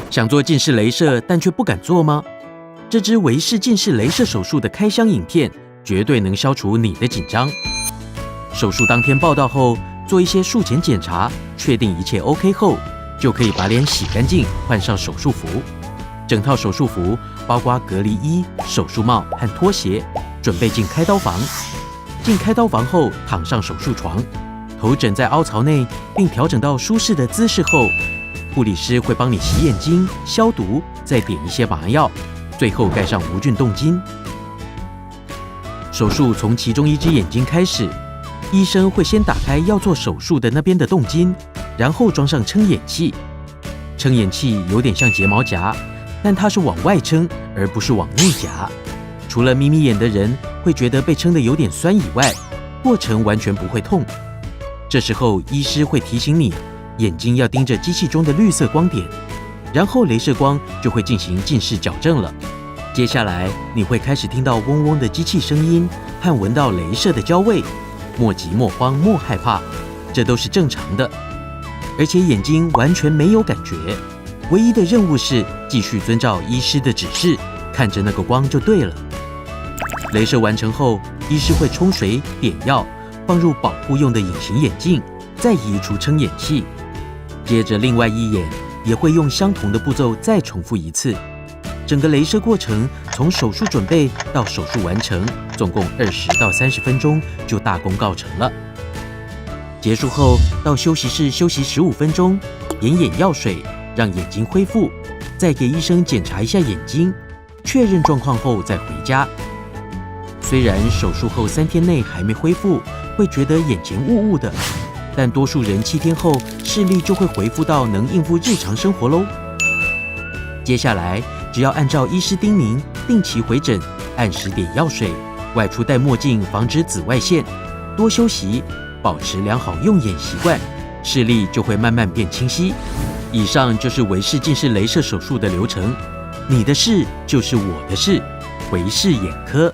想做近视雷射，但却不敢做吗？这支微视近视雷射手术的开箱影片，绝对能消除你的紧张。手术当天报到后，做一些术前检查，确定一切 OK 后，就可以把脸洗干净，换上手术服。整套手术服包括隔离衣、手术帽和拖鞋，准备进开刀房。进开刀房后，躺上手术床，头枕在凹槽内，并调整到舒适的姿势后，护理师会帮你洗眼睛、消毒，再点一些麻药，最后盖上无菌冻巾。手术从其中一只眼睛开始，医生会先打开要做手术的那边的冻巾，然后装上撑眼器。撑眼器有点像睫毛夹，但它是往外撑，而不是往内夹。除了眯眯眼的人会觉得被撑得有点酸以外，过程完全不会痛。这时候医师会提醒你，眼睛要盯着机器中的绿色光点，然后雷射光就会进行近视矫正了。接下来你会开始听到嗡嗡的机器声音和闻到雷射的焦味，莫急莫慌莫害怕，这都是正常的。而且眼睛完全没有感觉，唯一的任务是继续遵照医师的指示，看着那个光就对了。雷射完成后，医师会冲水、点药，放入保护用的隐形眼镜，再移除撑眼器。接着另外一眼也会用相同的步骤再重复一次。整个雷射过程从手术准备到手术完成，总共20到30分钟就大功告成了。结束后到休息室休息15分钟，眼眼药水，让眼睛恢复，再给医生检查一下眼睛，确认状况后再回家。虽然手术后3天内还没恢复，会觉得眼前雾雾的，但多数人7天后视力就会恢复到能应付日常生活喽。接下来只要按照医师叮咛，定期回诊，按时点药水，外出戴墨镜防止紫外线，多休息，保持良好用眼习惯，视力就会慢慢变清晰。以上就是微视近视雷射手术的流程，你的事就是我的事，微视眼科。